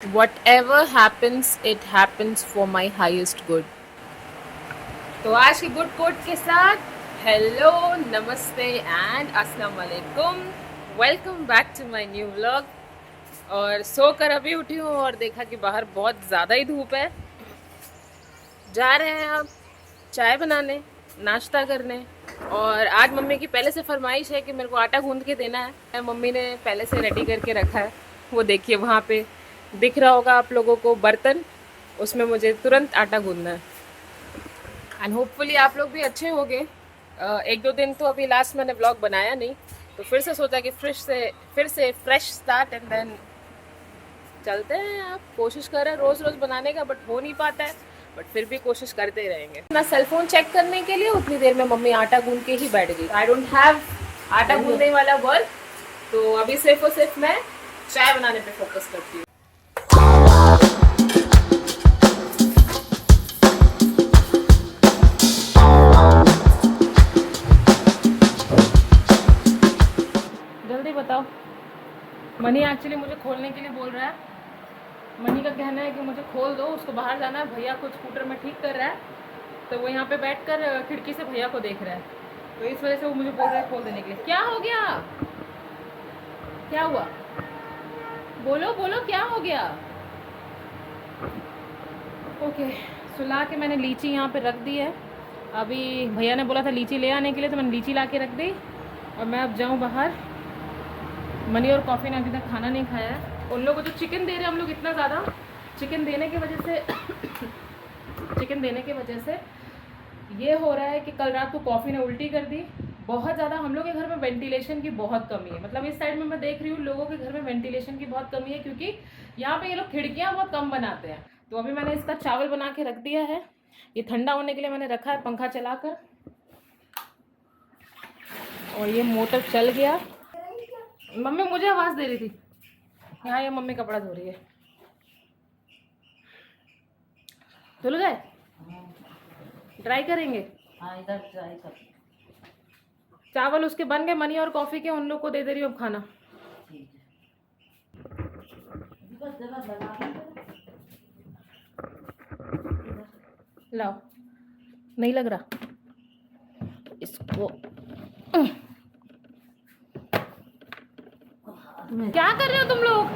Whatever happens, it happens for my highest good. तो आज की गुड कोट के साथ हेलो, नमस्ते एंड अस्सलाम वालेकुम। Welcome back to my new vlog. और सोकर अभी उठी हूँ और देखा कि बाहर बहुत ज़्यादा ही धूप है। जा रहे हैं अब चाय बनाने, नाश्ता करने। और आज मम्मी की पहले से फरमाइश है कि मेरे को आटा गूंद के देना है। मम्मी ने पहले से रेडी करके रखा है। वो देखिए वहाँ पे दिख रहा होगा आप लोगों को बर्तन, उसमें मुझे तुरंत आटा गूंदना है। एंड होपफुली आप लोग भी अच्छे होंगे। एक दो दिन तो अभी लास्ट मैंने ब्लॉग बनाया नहीं, तो फिर से सोचा कि फिर से फ्रेश स्टार्ट एंड देन चलते हैं। आप कोशिश कर रहे हैं रोज़ रोज़ बनाने का, बट हो नहीं पाता है। बट फिर भी कोशिश करते ही रहेंगे। अपना सेलफोन चेक करने के लिए उतनी देर में मम्मी आटा गूंद के ही बैठ गई। आई डोंट हैव आटा गूंदने वाला वर्क, तो अभी सिर्फ और सिर्फ मैं चाय बनाने पे फोकस करती हूँ। जल्दी बताओ। मनी एक्चुअली मुझे खोलने के लिए बोल रहा है। मनी का कहना है कि मुझे खोल दो, उसको बाहर जाना है। भैया कुछ स्कूटर में ठीक कर रहा है, तो वो यहाँ पे बैठकर खिड़की से भैया को देख रहा है, तो इस वजह से वो मुझे बोल रहा है खोल देने के लिए। क्या हो गया? क्या हुआ? बोलो बोलो, क्या हो गया? ओके, सुला के मैंने लीची यहाँ पे रख दी है। अभी भैया ने बोला था लीची ले आने के लिए, तो मैंने लीची ला के रख दी। और मैं अब जाऊँ बाहर। मनी और कॉफ़ी ने अभी तक खाना नहीं खाया है। उन लोगों को जो चिकन दे रहे हैं हम लोग, इतना ज़्यादा चिकन देने की वजह से ये हो रहा है कि कल रात को कॉफ़ी ने उल्टी कर दी। बहुत ज़्यादा हम लोग के घर में वेंटिलेशन की बहुत कमी है। मतलब इस साइड में मैं देख रही हूँ लोगों के घर में वेंटिलेशन की बहुत कमी है, क्योंकि यहाँ पे ये लोग खिड़कियाँ बहुत कम बनाते हैं। तो अभी मैंने इसका चावल बना के रख दिया है। ये ठंडा होने के लिए मैंने रखा है पंखा चलाकर। और ये मोटर चल गया। मम्मी मुझे आवाज़ दे रही थी। यहाँ ये मम्मी कपड़ा धो रही है। धुल गए? ड्राई करेंगे? हाँ, इधर ट्राई कर। चावल उसके बन गए, मनी और कॉफ़ी के। उन लोग को दे रही हूँ अब खाना। ठीक है, बस जरा बना लाओ, नहीं लग रहा इसको। क्या कर रहे हो तुम लोग?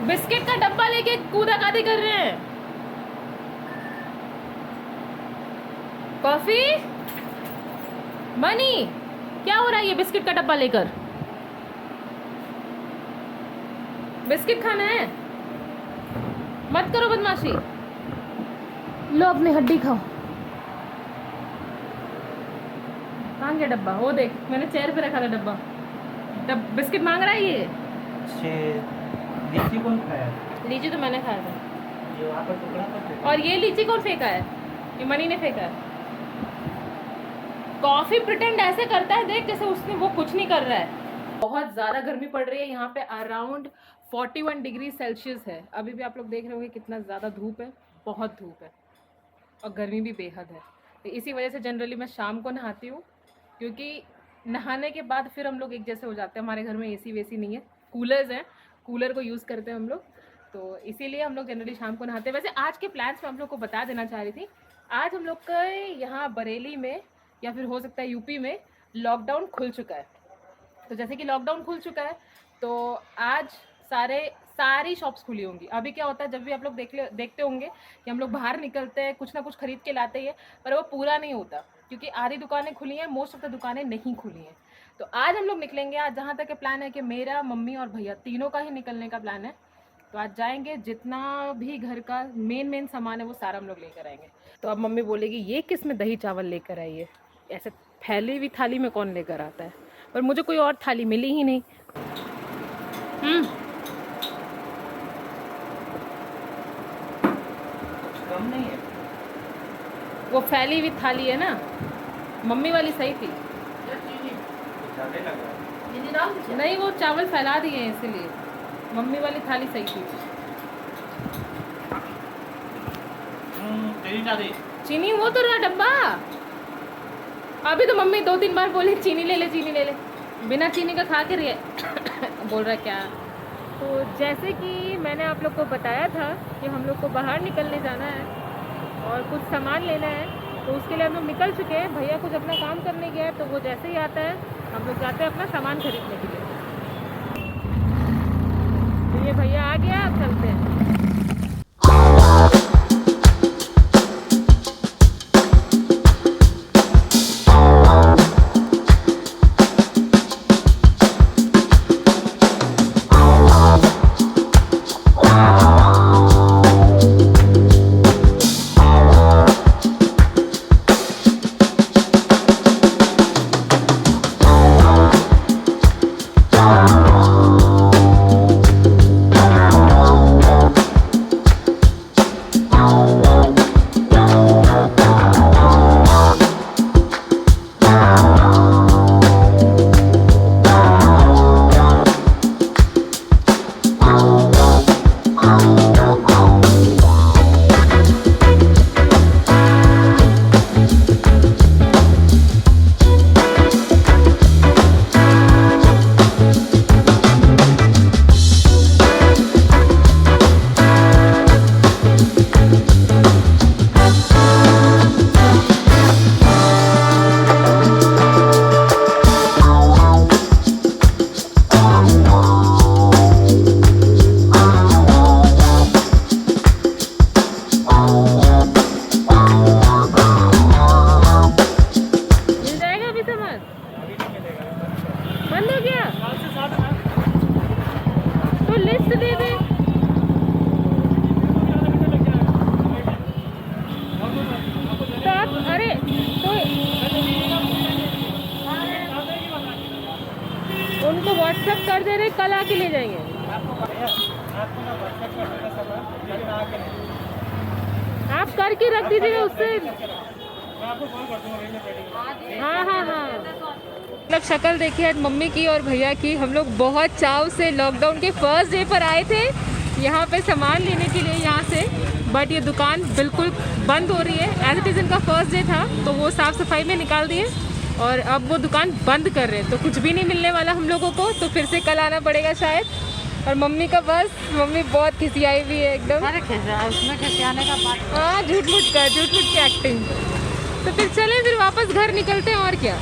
बिस्किट का डब्बा लेके कूदा कादी कर रहे हैं। कॉफी, मनी, क्या हो रहा है? ये बिस्किट का डब्बा लेकर बिस्किट खाना है? मत करो बदमाशी। लो अपनी हड्डी खाओ। कहाँ गया डब्बा? वो देख, मैंने चेयर पे रखा था डब्बा। बिस्किट मांग रहा है ये। लीची कौन खाया? लीची तो मैंने खाया था। ये वहाँ पर टुकड़ा कर दे। और ये लीची कौन फेंका है? ये मनी ने फेंका है। कॉफी प्रिटेंड ऐसे करता है, देख जैसे उसने वो कुछ नहीं कर रहा है। बहुत ज़्यादा गर्मी पड़ रही है यहाँ पे। अराउंड 41 डिग्री सेल्सियस है। अभी भी आप लोग देख रहे होंगे कितना ज़्यादा धूप है। बहुत धूप है और गर्मी भी बेहद है। तो इसी वजह से जनरली मैं शाम को नहाती हूँ, क्योंकि नहाने के बाद फिर हम लोग एक जैसे हो जाते हैं। हमारे घर में एसी वेसी नहीं है, कूलर्स हैं, कूलर को यूज़ करते हैं हम लोग। तो इसीलिए हम लोग जनरली शाम को नहाते हैं। वैसे आज के प्लान्स में हम लोग को बता देना चाह रही थी। आज हम लोग का यहाँ बरेली में या फिर हो सकता है यूपी में लॉकडाउन खुल चुका है। तो जैसे कि लॉकडाउन खुल चुका है, तो आज सारी शॉप्स खुली होंगी। अभी क्या होता है, जब भी आप लोग देखते होंगे कि हम लोग बाहर निकलते हैं, कुछ ना कुछ खरीद के लाते हैं, पर वो पूरा नहीं होता, क्योंकि आधी दुकानें खुली हैं, मोस्ट ऑफ द दुकानें नहीं खुली हैं। तो आज हम लोग निकलेंगे। आज जहाँ तक प्लान है कि मेरा, मम्मी और भैया तीनों का ही निकलने का प्लान है। तो आज जाएंगे, जितना भी घर का मेन सामान है वो सारा हम लोग लेकर आएंगे। तो अब मम्मी बोलेगी ये किस में दही चावल लेकर आई है? ऐसे फैली हुई थाली में कौन लेकर आता है? पर मुझे कोई और थाली मिली ही नहीं। कम नहीं है। वो फैली हुई थाली है ना, मम्मी वाली सही थी। ज़्यादा लग रहा है। चीनी डाल दीजिए। नहीं, वो चावल फैला दिए हैं इसीलिए। मम्मी वाली थाली सही थी। चीनी डाल दी। चीनी वो तो रहा डब्बा। अभी तो मम्मी 2-3 बार बोली चीनी ले ले, चीनी ले ले। बिना चीनी का खा के रही बोल रहा क्या? तो जैसे कि मैंने आप लोग को बताया था कि हम लोग को बाहर निकलने जाना है और कुछ सामान लेना है, तो उसके लिए हम लोग निकल चुके हैं। भैया कुछ अपना काम करने गया है, तो वो जैसे ही आता है हम लोग जाते हैं अपना सामान खरीदने के लिए। तो ये भैया आ गया, अब चलते हैं। उनको व्हाट्सएप कर दे रहे, कल आके ले जाएंगे। आप करके रख दीजिएगा उससे। हाँ हाँ हाँ, मतलब शक्ल देखिए आज मम्मी की और भैया की। हम लोग बहुत चाव से लॉकडाउन के फर्स्ट डे पर आए थे यहाँ पे सामान लेने के लिए यहाँ से, बट ये दुकान बिल्कुल बंद हो रही है। एज इट इज़ इनका फर्स्ट डे था तो वो साफ़ सफाई में निकाल दिए और अब वो दुकान बंद कर रहे हैं, तो कुछ भी नहीं मिलने वाला हम लोगों को, तो फिर से कल आना पड़ेगा शायद। और मम्मी का बस, मम्मी बहुत खिसियाई हुई है एकदम। अरे उसमें खिसियाने का बात। हाँ, झूठ मूठ की एक्टिंग। तो फिर चले, फिर वापस घर निकलते हैं। और क्या,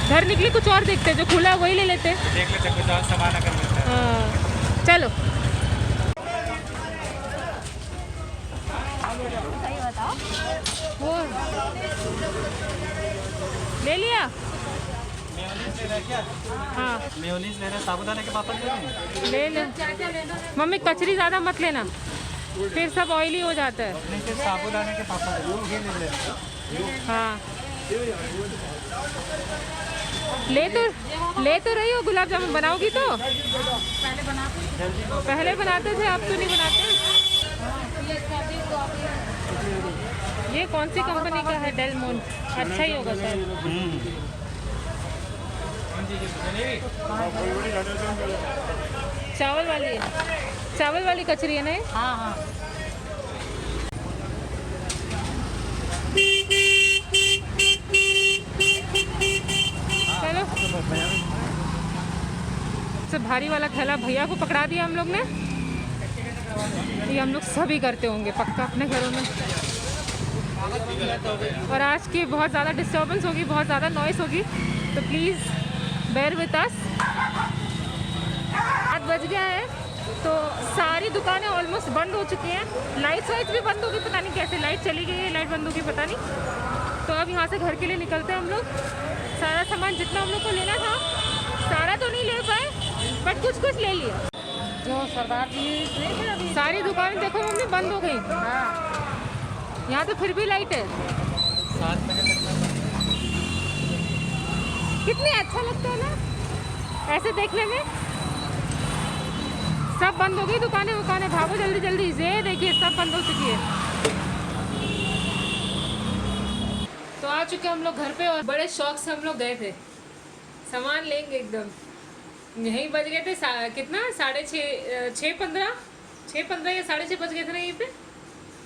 घर निकले कुछ और देखते हैं, जो खुला है वही ले लेते हैं। देख लेते कुछ और सामान अगर मिलता है। हाँ चलो। वो ले लिया। हाँ मेयोनीज ले रहे, साबुदाना के पापड़ ले रहे हैं। ले ले मम्मी, कचरी ज़्यादा मत लेना, फिर सब ऑयली हो जाता है। नहीं, सिर्फ साबुदाने के पापड़ ये ले लेते। हाँ ले तो रही हो। गुलाब जामुन बनाओगी तो पहले बनाते थे, अब तो नहीं बनाते। ये कौन सी कंपनी का है? डेल मोंटे, अच्छा ही होगा शायद। चावल वाली कचरी है ना? हाँ हाँ। चलो, सबसे भारी वाला थैला भैया को पकड़ा दिया हम लोग ने। ये हम लोग सभी करते होंगे पक्का अपने घरों में। और आज की बहुत ज़्यादा डिस्टर्बेंस होगी, बहुत ज़्यादा नॉइस होगी, तो प्लीज़ बेयर विथ अस। 8 बज गया है तो सारी दुकानें ऑलमोस्ट बंद हो चुकी हैं। लाइट्स भी बंद होगी, पता नहीं कैसे लाइट चली गई है, लाइट बंद होगी पता नहीं। तो अब यहाँ से घर के लिए निकलते हैं हम लोग। सारा सामान जितना हम लोग को लेना था, सारा तो नहीं ले पाए बट कुछ ले लिया। जो सरदार जी सारी दुकानें देखो मम्मी बंद हो गई। हाँ, यहाँ तो फिर भी लाइट है। 7 बजे तक कितनी अच्छा लगता है ना ऐसे देखने में। सब बंद हो गई दुकानें, भागो जल्दी जल्दी। ये देखिए सब बंद हो चुकी है। तो आ चुके हम लोग घर पे और बड़े शौक से हम लोग गए थे सामान लेंगे एकदम। यहीं बज गए थे कितना, 6:15 या 6:30 बज गए थे ना यहीं पे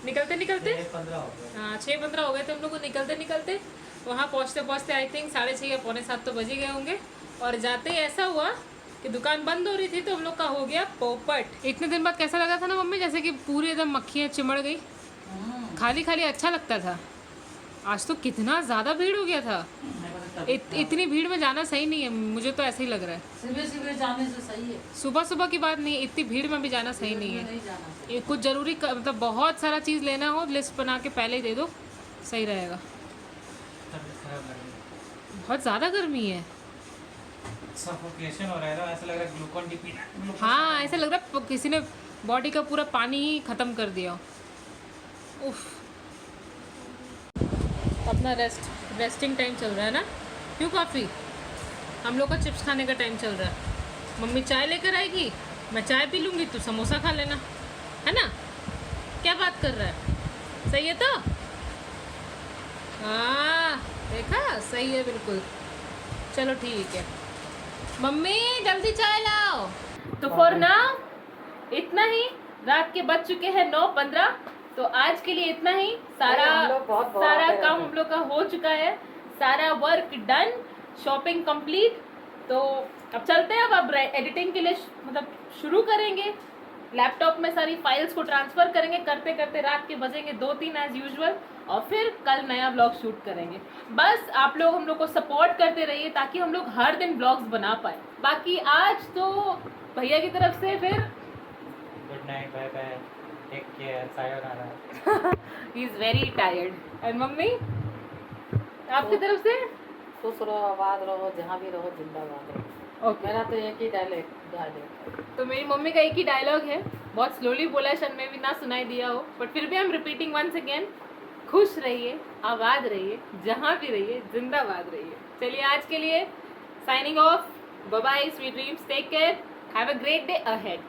निकलते। 15 हो गए। हाँ 6:15 हो गए थे हम लोग को निकलते। वहाँ पहुँचते आई थिंक 6:30 या 6:45 तो बज ही गए होंगे। और जाते ही ऐसा हुआ कि दुकान बंद हो रही थी तो हम लोग का हो गया पोपट। इतने दिन बाद कैसा लगा था ना मम्मी, जैसे कि पूरी एकदम मक्खियाँ चिमड़ गई, खाली खाली अच्छा लगता था। आज तो कितना ज़्यादा भीड़ हो गया था। इतनी भीड़ में जाना सही नहीं है, मुझे तो ऐसे ही लग रहा है। सुबह सुबह जाने से सही है, सुबह सुबह की बात नहीं है, इतनी भीड़ में भी जाना सही नहीं है। नहीं जाना चाहिए। ये कुछ ज़रूरी मतलब बहुत सारा चीज़ लेना हो, लिस्ट बना के पहले ही दे दो, सही रहेगा। तबीयत खराब लग रही है। बहुत ज़्यादा गर्मी है। सफोकेशन हो रहा है ना, ऐसा लग रहा है ग्लूकोन डी पीना है। हाँ, ऐसा लग रहा है किसी ने बॉडी का पूरा पानी ही ख़त्म कर दिया। उफ, अपना रेस्टिंग टाइम चल रहा है ना। क्यों काफ़ी, हम लोग का चिप्स खाने का टाइम चल रहा है। मम्मी चाय लेकर आएगी, मैं चाय पी लूँगी, तू समोसा खा लेना, है ना। क्या बात कर रहा है, सही है तो। हाँ देखा, सही है बिल्कुल। चलो ठीक है मम्मी, जल्दी चाय लाओ। तो फॉर नाउ इतना ही, रात के बज चुके हैं 9:15। तो आज के लिए इतना ही। सारा काम हम लोग का हो चुका है, सारा वर्क डन, शॉपिंग कंप्लीट। तो अब चलते हैं, अब एडिटिंग के लिए मतलब शुरू करेंगे। लैपटॉप में सारी फाइल्स को ट्रांसफर करेंगे, करते करते रात के बजेंगे 2-3 एज यूजुअल, और फिर कल नया ब्लॉग शूट करेंगे। बस आप लोग हम लोग को सपोर्ट करते रहिए ताकि हम लोग हर दिन ब्लॉग्स बना पाए। बाकी आज तो भैया की तरफ से फिर good night, bye bye, take care, सायोनारा। He is very tired. And mummy आपकी तरफ से खुश रहो, आबाद रहो, जहाँ भी रहो, जिंदाबाद रहो। ओके। मेरा तो एक ही डायलॉग। तो मेरी मम्मी का एक ही डायलॉग है, बहुत स्लोली बोला है, शायद में भी ना सुनाई दिया हो, बट फिर भी I am repeating once again. खुश रहिए, आबाद रहिए, जहाँ भी रहिए, जिंदाबाद रहिए। चलिए आज के लिए signing off, bye bye, sweet dreams, take care, have a great day ahead.